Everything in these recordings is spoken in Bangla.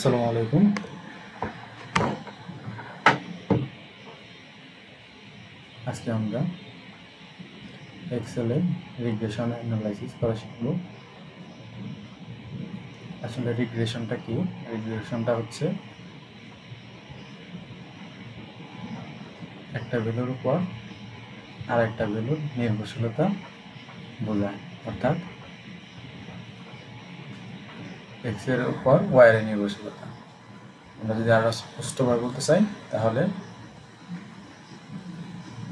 আসসালামু আলাইকুম। আজকে আমরা এক্সেলে রিগ্রেশন অ্যানালাইসিস করা শিখব। আসলে রিগ্রেশনটা কি? রিগ্রেশনটা হচ্ছে একটা ভ্যালুর উপর আর একটা ভ্যালুর নির্ভরশীলতা বোঝায়, অর্থাৎ এক্স এর উপর ওয়াই এর নির্ভরশীলতা। আমরা যদি আরো স্পষ্টভাবে বলতে চাই তাহলে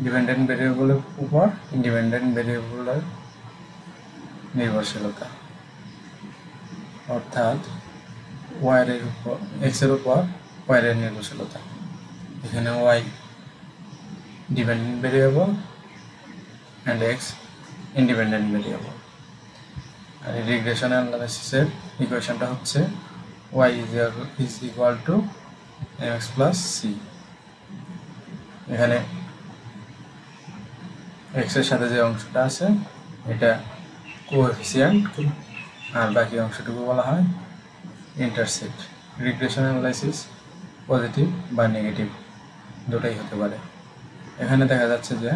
ডিপেন্ডেন্ট ভেরিয়েবলের উপর ইন্ডিপেন্ডেন্ট ভেরিয়েবলের নির্ভরশীলতা, অর্থাৎ ওয়াই এর উপর এক্স এর উপর ওয়াই এর নির্ভরশীলতা। এখানে y dependent variable and x independent variable। আর রিগ্রেশন অ্যানালাইসিসের ইকুয়েশনটা হচ্ছে y is equal to mx plus c। এখানে x এর সাথে যে অংশটা আছে এটা কোএফিসিয়েন্ট আর বাকি অংশটুকু বলা হয় ইন্টারসেপ্ট। রিগ্রেশন অ্যানালাইসিস পজিটিভ বা নেগেটিভ দুটোই হতে পারে। এখানে দেখা যাচ্ছে যে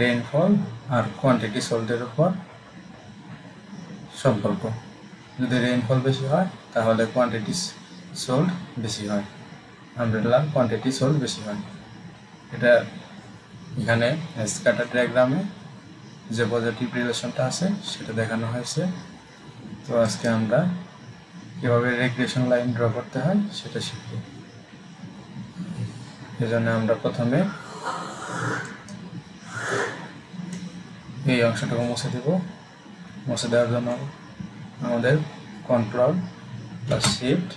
রেইনফল আর কোয়ান্টিটি সোল্ডের উপর সম্পর্ক। যদি রেইনফল বেশি হয় তাহলে কোয়ান্টিটি সোল্ড বেশি হয়, আমব্রেলার কোয়ান্টিটি সোল্ড বেশি হয়। এটা এখানে স্ক্যাটার ডায়াগ্রামে যে পজিটিভ রিলেশনটা আছে সেটা দেখানো হয়েছে। তো আজকে আমরা কীভাবে রিগ্রেশন লাইন ড্র করতে হয় সেটা শিখব। এজন্য আমরা প্রথমে এই অংশটুকু মুছে দেব। মুছে দেওয়ার জন্য আমাদের কন্ট্রোল প্লাস শিফট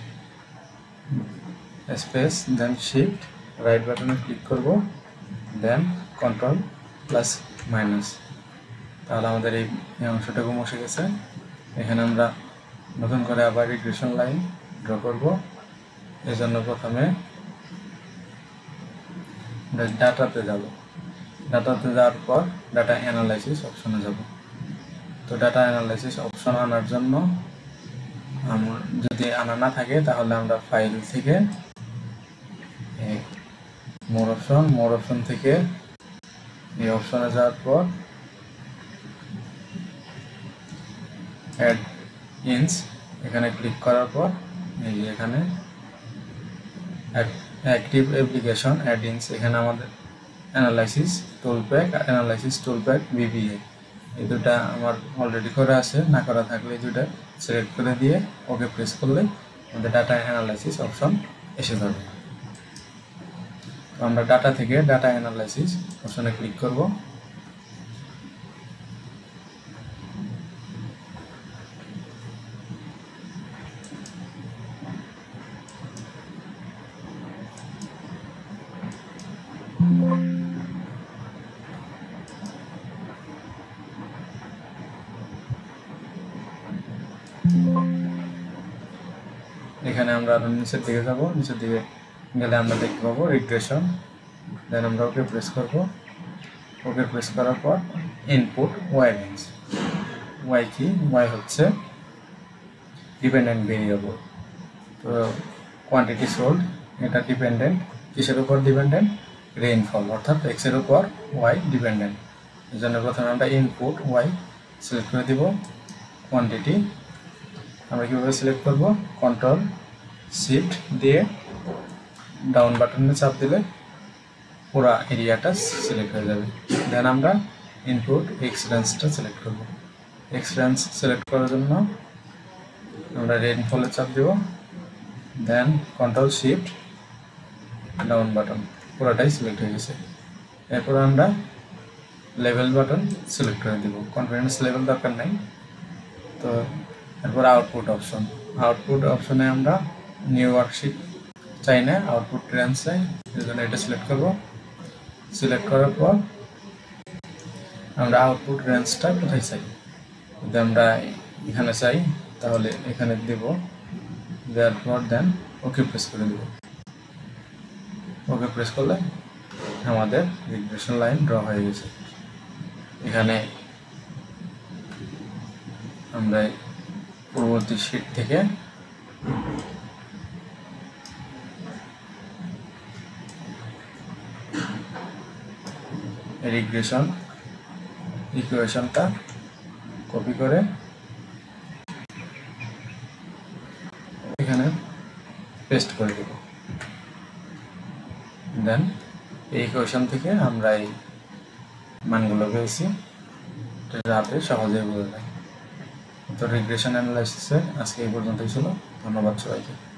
স্পেস দেন শিফট রাইট বাটনে ক্লিক করব, দেন কন্ট্রোল প্লাস মাইনাস। তাহলে আমাদের এই অংশটুকু মুছে গেছে। এখানে আমরা নতুন করে আবার রিগ্রেশন লাইন ড্র করব। এই জন্য প্রথমে ডাটাতে যাব। ডাটাতে যাওয়ার পর ডাটা অ্যানালাইসিস অপশনে যাব। তো ডাটা অ্যানালাইসিস অপশন আনার জন্য যদি আনা না থাকে তাহলে আমরা ফাইল থেকে মোর অপশন থেকে এই অপশনে যাওয়ার পর অ্যাড ইনস এখানে ক্লিক করার পর এই যে এখানে অ্যাক্টিভ অ্যাপ্লিকেশন অ্যাড ইনস, এখানে আমাদের অ্যানালাইসিস টুলপ্যাক বিবিএ এই দুটা আমার অলরেডি করা আছে। না করা থাকলে এই দুটা সিলেক্ট করে দিয়ে ওকে প্রেস করলে আমাদের ডাটা অ্যানালাইসিস অপশন এসে যাবে। তো আমরা ডাটা থেকে ডাটা অ্যানালাইসিস অপশনে ক্লিক করব। এখানে আমরা আরো নিচের দিকে যাব। নিচের দিকে গেলে আমরা দেখতে পাবো রিগ্রেশন, দেন আমরা ওকে প্রেস করব। ওকে প্রেস করার পর ইনপুট ওয়াই রেঞ্জ। ওয়াই কি? ওয়াই হচ্ছে ডিপেন্ডেন্ট ভেরিয়েবল। তো কোয়ান্টিটি সোল্ড এটা ডিপেন্ডেন্ট কিসের উপর ডিপেন্ডেন্ট? রেইনফল, অর্থাৎ এক্স এর উপর ওয়াই ডিপেন্ডেন্ট। এই জন্য প্রথমে আমরা ইনপুট ওয়াই সিলেক্ট করে দিব। কোয়ান্টিটি আমরা কীভাবে সিলেক্ট করব? কন্ট্রোল শিফট দিয়ে ডাউন বাটনে চাপ দিলে পুরো এরিয়াটা সিলেক্ট হয়ে যাবে। দেন আমরা ইনপুট এক্স রেঞ্জটা সিলেক্ট করব। এক্স রেঞ্জ সিলেক্ট করার জন্য আমরা রেইনফলে চাপ দেব, দেন কন্ট্রোল শিফট ডাউন বাটন, পুরোটাই সিলেক্ট হয়ে গেছে। এরপর আমরা লেভেল বাটন সিলেক্ট করে দেব। কনফিডেন্স লেভেল দরকার নেই। তো এরপর আউটপুট অপশনে আমরা নিউ ওয়ার্কশিট চাই না, আউটপুট রেঞ্জ চাই। এই জন্য এটা সিলেক্ট করব। সিলেক্ট করার পর আমরা আউটপুট রেঞ্জটা কোথায় চাই, যদি আমরা এখানে চাই তাহলে এখানে দেব। দেওয়ার পর দেন ওকে প্রেস করে দেব। ওকে প্রেস করলে আমাদের রিগ্রেশন লাইন ড্র হয়ে গেছে। এখানে আমরা পূর্ববর্তী শীট থেকে রিগ্রেশন ইকুয়েশনটা কপি করে এখানে পেস্ট করে দেব। দেন এই ইকুয়েশন থেকে আমরা এই মানগুলো পেয়েছি, রাতে সহজেই বোঝা যায়। তো রিগ্রেশন অ্যানালাইসিসের আজকে এই পর্যন্তই ছিল। ধন্যবাদ সবাইকে।